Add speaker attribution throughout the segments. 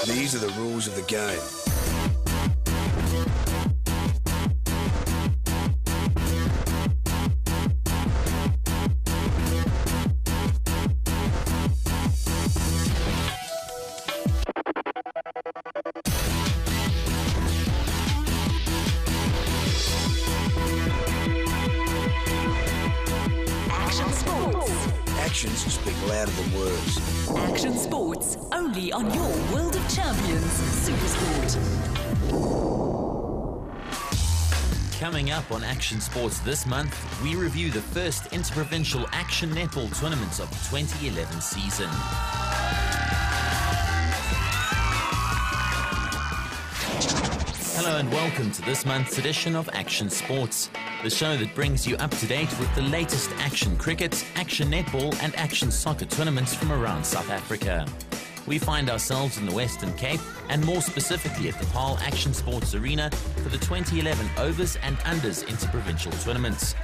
Speaker 1: These are the rules of the game. Actions speak louder than words.
Speaker 2: Action Sports, only on your World of Champions Supersport.
Speaker 3: Coming up on Action Sports this month, we review the first interprovincial action netball tournament of the 2011 season. Hello and welcome to this month's edition of Action Sports, the show that brings you up to date with the latest action cricket, action netball and action soccer tournaments from around South Africa. We find ourselves in the Western Cape and more specifically at the Paarl Action Sports Arena for the 2011 Overs and Unders Interprovincial Tournaments.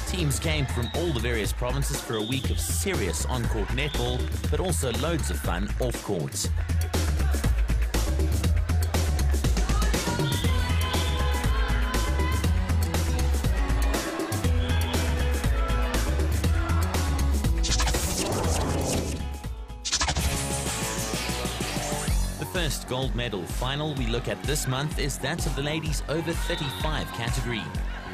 Speaker 3: Teams came from all the various provinces for a week of serious on-court netball, but also loads of fun off-court. The first gold medal final we look at this month is that of the ladies over 35 category.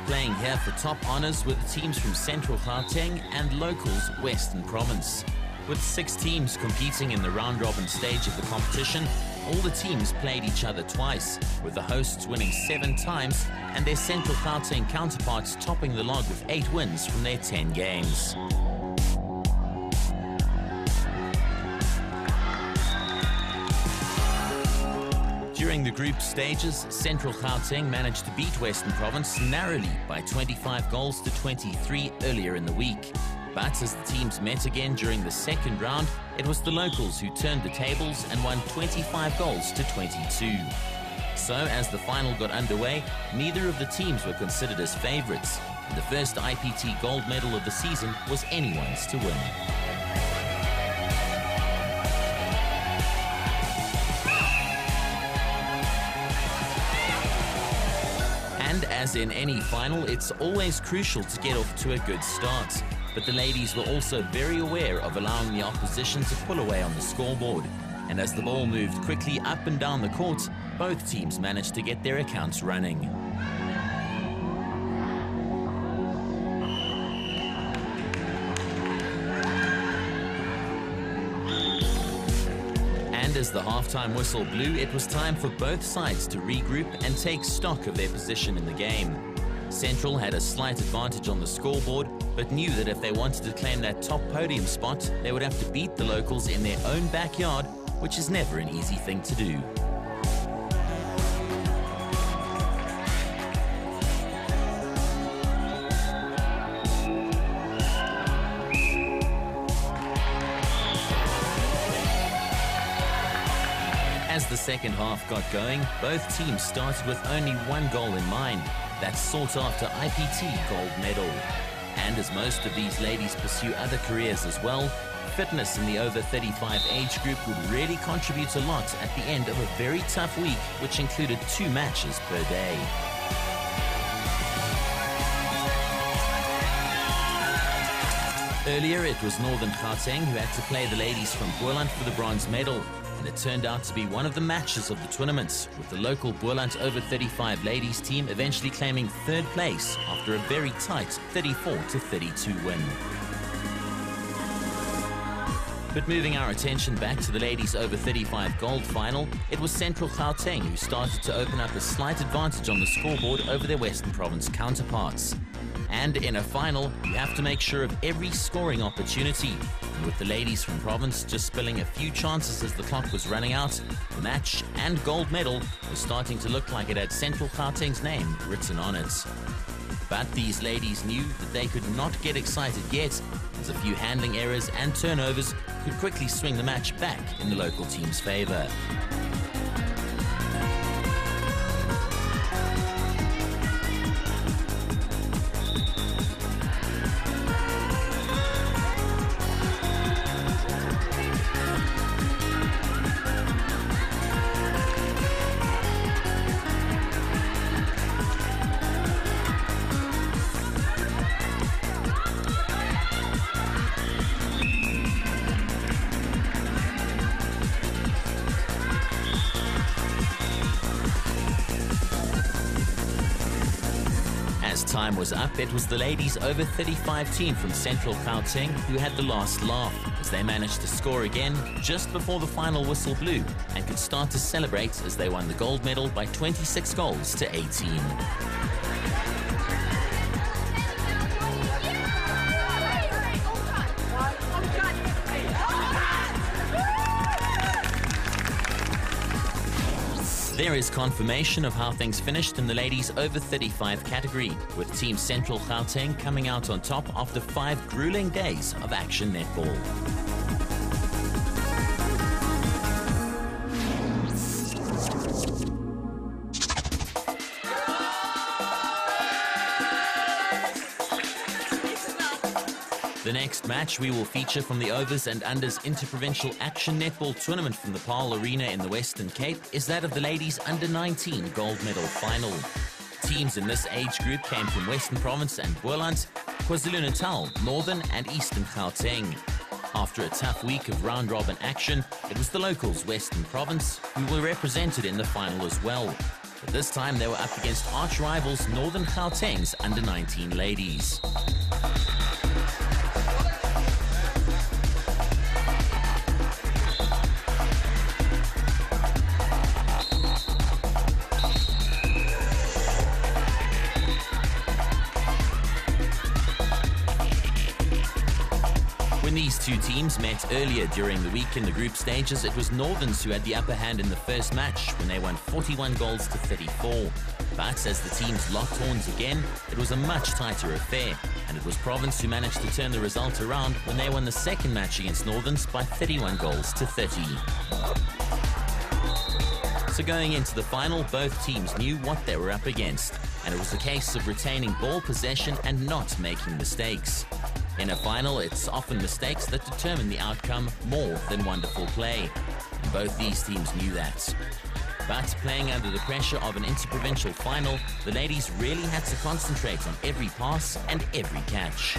Speaker 3: Playing here for top honours were the teams from Central Gauteng and locals Western Province. With 6 teams competing in the round-robin stage of the competition, all the teams played each other twice, with the hosts winning 7 times and their Central Gauteng counterparts topping the log with 8 wins from their 10 games. During the group stages, Central Gauteng managed to beat Western Province narrowly by 25 goals to 23 earlier in the week. But as the teams met again during the second round, it was the locals who turned the tables and won 25 goals to 22. So as the final got underway, neither of the teams were considered as favourites, and the first IPT gold medal of the season was anyone's to win. And as in any final, it's always crucial to get off to a good start. But the ladies were also very aware of allowing the opposition to pull away on the scoreboard. And as the ball moved quickly up and down the court, both teams managed to get their accounts running. And as the halftime whistle blew, it was time for both sides to regroup and take stock of their position in the game. Central had a slight advantage on the scoreboard, but knew that if they wanted to claim that top podium spot, they would have to beat the locals in their own backyard, which is never an easy thing to do. As the second half got going, both teams started with only one goal in mind, that sought-after IPT gold medal. And as most of these ladies pursue other careers as well, fitness in the over 35 age group would really contribute a lot at the end of a very tough week, which included 2 matches per day. Earlier, it was Northern Gauteng who had to play the ladies from Boland for the bronze medal. And it turned out to be one of the matches of the tournament, with the local Boland over 35 ladies team eventually claiming 3rd place after a very tight 34-32 win. But moving our attention back to the ladies over 35 gold final, it was Central Gauteng who started to open up a slight advantage on the scoreboard over their Western Province counterparts. And in a final, you have to make sure of every scoring opportunity. And with the ladies from Province just spilling a few chances as the clock was running out, the match and gold medal was starting to look like it had Central Gauteng's name written on it. But these ladies knew that they could not get excited yet, as a few handling errors and turnovers could quickly swing the match back in the local team's favour. As time was up, it was the ladies over 35 team from Central Gauteng who had the last laugh as they managed to score again just before the final whistle blew and could start to celebrate as they won the gold medal by 26 goals to 18. There is confirmation of how things finished in the ladies over 35 category, with Team Central Gauteng coming out on top after 5 grueling days of action netball. The next match we will feature from the Overs and Unders Inter-Provincial Action Netball Tournament from the Paarl Arena in the Western Cape is that of the ladies under-19 gold medal final. Teams in this age group came from Western Province and Boland, KwaZulu-Natal, Northern and Eastern Gauteng. After a tough week of round-robin action, it was the locals Western Province who were represented in the final as well. But this time they were up against arch-rivals Northern Gauteng's under-19 ladies. When these two teams met earlier during the week in the group stages, it was Northerns who had the upper hand in the first match when they won 41 goals to 34. But as the teams locked horns again, it was a much tighter affair, and it was Province who managed to turn the result around when they won the second match against Northerns by 31 goals to 30. So going into the final, both teams knew what they were up against, and it was a case of retaining ball possession and not making mistakes. In a final, it's often mistakes that determine the outcome more than wonderful play. And both these teams knew that. But playing under the pressure of an inter-provincial final, the ladies really had to concentrate on every pass and every catch.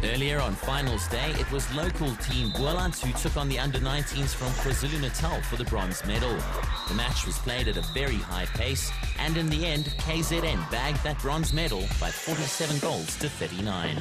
Speaker 3: Earlier on finals day, it was local team Boland who took on the under-19s from KwaZulu-Natal for the bronze medal. The match was played at a very high pace, and in the end, KZN bagged that bronze medal by 47 goals to 39.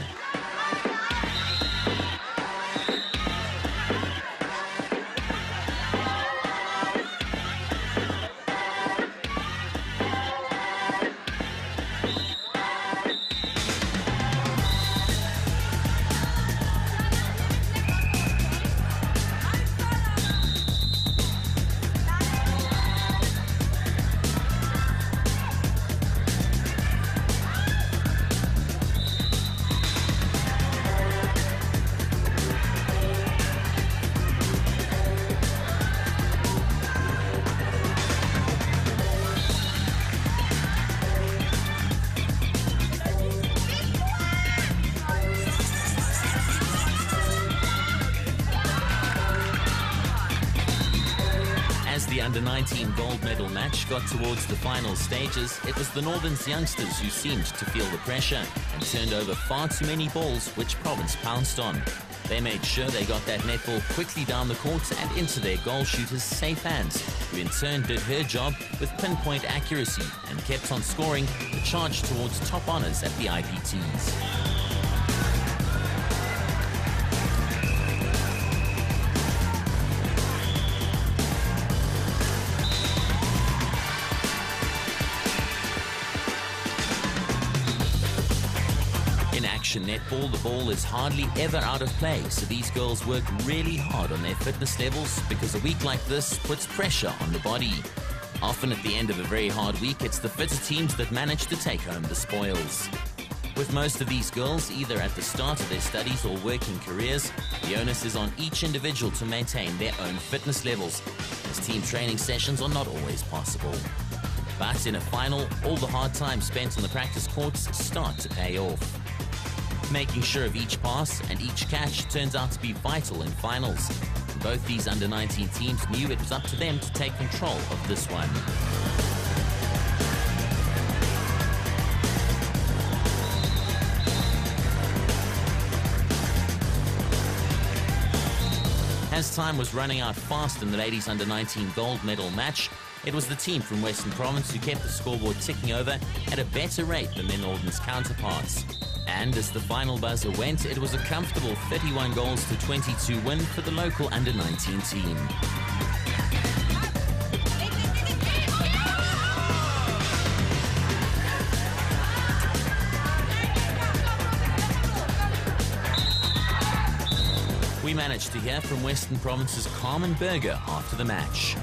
Speaker 3: The under-19 gold medal match got towards the final stages, it was the Northern's youngsters who seemed to feel the pressure and turned over far too many balls which Province pounced on. They made sure they got that netball quickly down the court and into their goal shooter's safe hands, who in turn did her job with pinpoint accuracy and kept on scoring the charge towards top honours at the IPTs. In action netball, the ball is hardly ever out of play, so these girls work really hard on their fitness levels because a week like this puts pressure on the body. Often at the end of a very hard week, it's the fitter teams that manage to take home the spoils. With most of these girls either at the start of their studies or working careers, the onus is on each individual to maintain their own fitness levels, as team training sessions are not always possible. But in a final, all the hard time spent on the practice courts start to pay off. Making sure of each pass and each catch turns out to be vital in finals. Both these under-19 teams knew it was up to them to take control of this one. As time was running out fast in the ladies under-19 gold medal match, it was the team from Western Province who kept the scoreboard ticking over at a better rate than their Northern's counterparts. And as the final buzzer went, it was a comfortable 31 goals to 22 win for the local under-19 team. We managed to hear from Western Province's Carmen Berger after the match.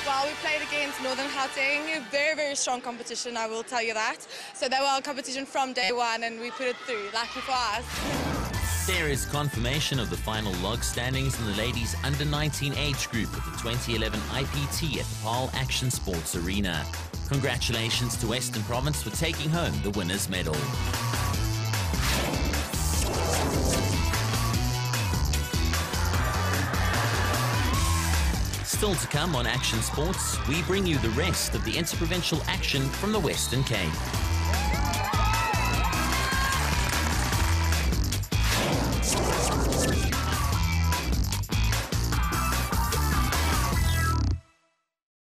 Speaker 4: Well, we played against Northern Gauteng, very, very strong competition, I will tell you that. So they were our competition from day one and we put it through, lucky for us.
Speaker 3: There is confirmation of the final log standings in the ladies under-19 age group at the 2011 IPT at the Paarl Action Sports Arena. Congratulations to Western Province for taking home the winner's medal. Still to come on Action Sports, we bring you the rest of the interprovincial action from the Western Cape.